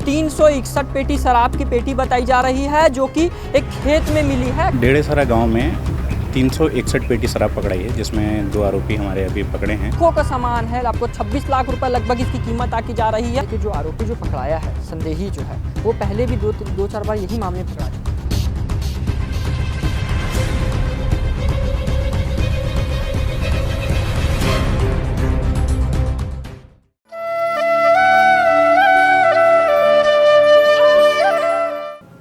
361 पेटी शराब की पेटी बताई जा रही है, जो कि एक खेत में मिली है। डेढ़ेसरा गांव में 361 पेटी शराब पकड़ाई है, जिसमें 2 आरोपी हमारे अभी पकड़े हैं। लाखों का सामान है, आपको 26 लाख रुपए लगभग इसकी कीमत आकी जा रही है। कि जो आरोपी जो पकड़ाया है, संदेही जो है, वो पहले भी दो चार बार यही मामले पकड़ा चुका है।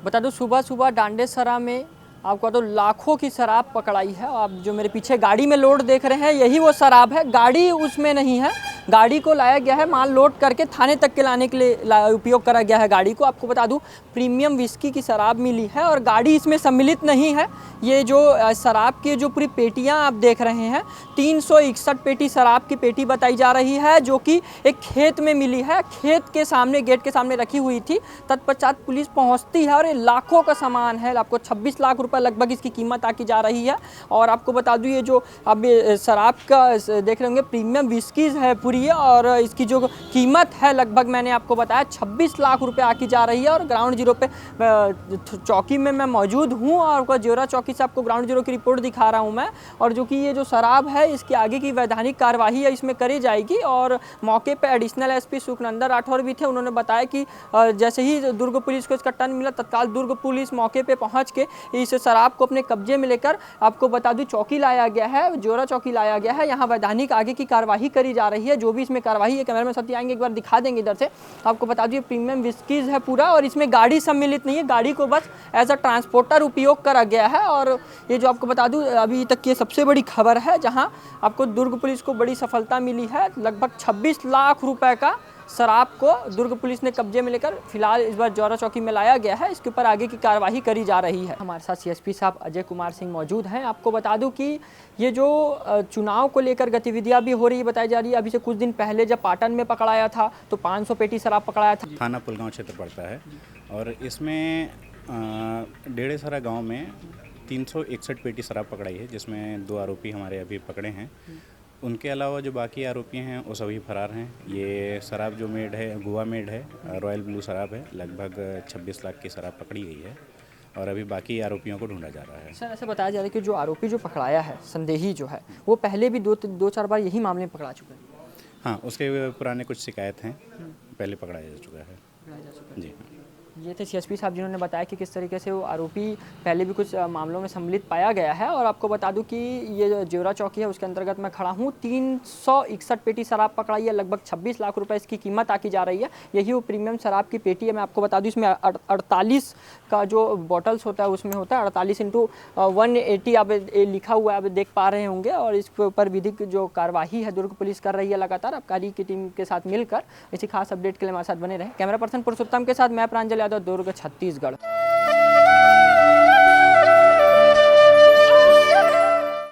बता दूं, सुबह सुबह डांडेसरा में आपको तो लाखों की शराब पकड़ाई है। आप जो मेरे पीछे गाड़ी में लोड देख रहे हैं, यही वो शराब है। गाड़ी उसमें नहीं है, गाड़ी को लाया गया है, माल लोड करके थाने तक के लाने के लिए उपयोग करा गया है गाड़ी को। आपको बता दूं, प्रीमियम विस्की की शराब मिली है और गाड़ी इसमें सम्मिलित नहीं है। ये जो शराब की जो पूरी पेटियां आप देख रहे हैं, 361 पेटी शराब की पेटी बताई जा रही है, जो कि एक खेत में मिली है। खेत के सामने, गेट के सामने रखी हुई थी। तत्पश्चात पुलिस पहुंचती है और ये लाखों का सामान है। आपको 26 लाख रुपए लगभग इसकी कीमत आकी जा रही है। और आपको बता दूं, ये जो अब शराब का देख रहे होंगे, प्रीमियम विस्कीज है पूरी, और इसकी जो कीमत है लगभग मैंने आपको बताया 26 लाख रुपए आकी जा रही है। और ग्राउंड जीरो पे चौकी में मैं मौजूद हूँ और जेवरा चौकी से आपको ग्राउंड जीरो की रिपोर्ट दिखा रहा हूँ मैं। और जो कि ये जो शराब है, इसकी आगे की वैधानिक कार्यवाही है इसमें करी जाएगी। और मौके पे एडिशनल एसपी सुखनंदन राठौर भी थे। उन्होंने बताया कि जैसे ही दुर्ग पुलिस को इसका टर्न मिला, तत्काल दुर्ग पुलिस मौके पे पहुंच के इस शराब को अपने कब्जे में लेकर, आपको बता दूं, चौकी लाया गया है, जेवरा चौकी लाया गया है। यहाँ वैधानिक आगे की कार्यवाही करी जा रही है। जो भी इसमें कार्रवाई है, कैमरा में साथी आएंगे, एक बार दिखा देंगे इधर से। आपको बता दूं, प्रीमियम विस्कीज है पूरा, और इसमें गाड़ी सम्मिलित नहीं है। गाड़ी को बस एज अ ट्रांसपोर्टर उपयोग करा गया है। और ये जो आपको बता दूं, अभी तक की सबसे बड़ी खबर है, जहां आपको दुर्ग पुलिस को बड़ी सफलता मिली है। लगभग 26 लाख रुपए का शराब को दुर्ग पुलिस ने कब्जे में लेकर फिलहाल इस बार जेवरा चौकी में लाया गया है। इसके ऊपर आगे की कार्यवाही करी जा रही है। हमारे साथ सीएसपी साहब अजय कुमार सिंह मौजूद हैं। आपको बता दूं कि ये जो चुनाव को लेकर गतिविधियां भी हो रही है, बताई जा रही है। अभी से कुछ दिन पहले जब पाटन में पकड़ाया था, तो 500 पेटी शराब पकड़ाया था। थाना पुलगांव क्षेत्र पड़ता है, और इसमें डेढ़ेसरा गांव में 361 पेटी शराब पकड़ाई है, जिसमें 2 आरोपी हमारे अभी पकड़े हैं। उनके अलावा जो बाकी आरोपी हैं वो सभी फरार हैं। ये शराब जो मेड है, गोवा मेड है, रॉयल ब्लू शराब है। लगभग 26 लाख की शराब पकड़ी गई है और अभी बाकी आरोपियों को ढूंढा जा रहा है। सर, ऐसे बताया जा रहा है कि जो आरोपी जो पकड़ाया है, संदेही जो है, वो पहले भी दो चार बार यही मामले पकड़ा चुका है। हाँ, उसके पुराने कुछ शिकायत हैं, पहले पकड़ाया जा चुका है। जी हाँ। ये थे सीएसपी साहब, जिन्होंने बताया कि किस तरीके से वो आरोपी पहले भी कुछ मामलों में सम्मिलित पाया गया है। और आपको बता दूं कि ये जो जेवरा चौकी है, उसके अंतर्गत मैं खड़ा हूँ। 361 पेटी शराब पकड़ाई है, लगभग 26 लाख रुपए इसकी कीमत आकी जा रही है। यही वो प्रीमियम शराब की पेटी है। मैं आपको बता दूं, इसमें 48 का जो बॉटल्स होता है, उसमें होता है 48 × 180 आप लिखा हुआ है, आप देख पा रहे होंगे। और इसके ऊपर विधिक जो कार्यवाही है दुर्ग पुलिस कर रही है लगातार, आबकारी की टीम के साथ मिलकर। इसी खास अपडेट के लिए हमारे साथ बने रहे। कैमरा पर्सन पुरुषोत्तम के साथ मैं प्रांजल यादव, दुर्ग, छत्तीसगढ़।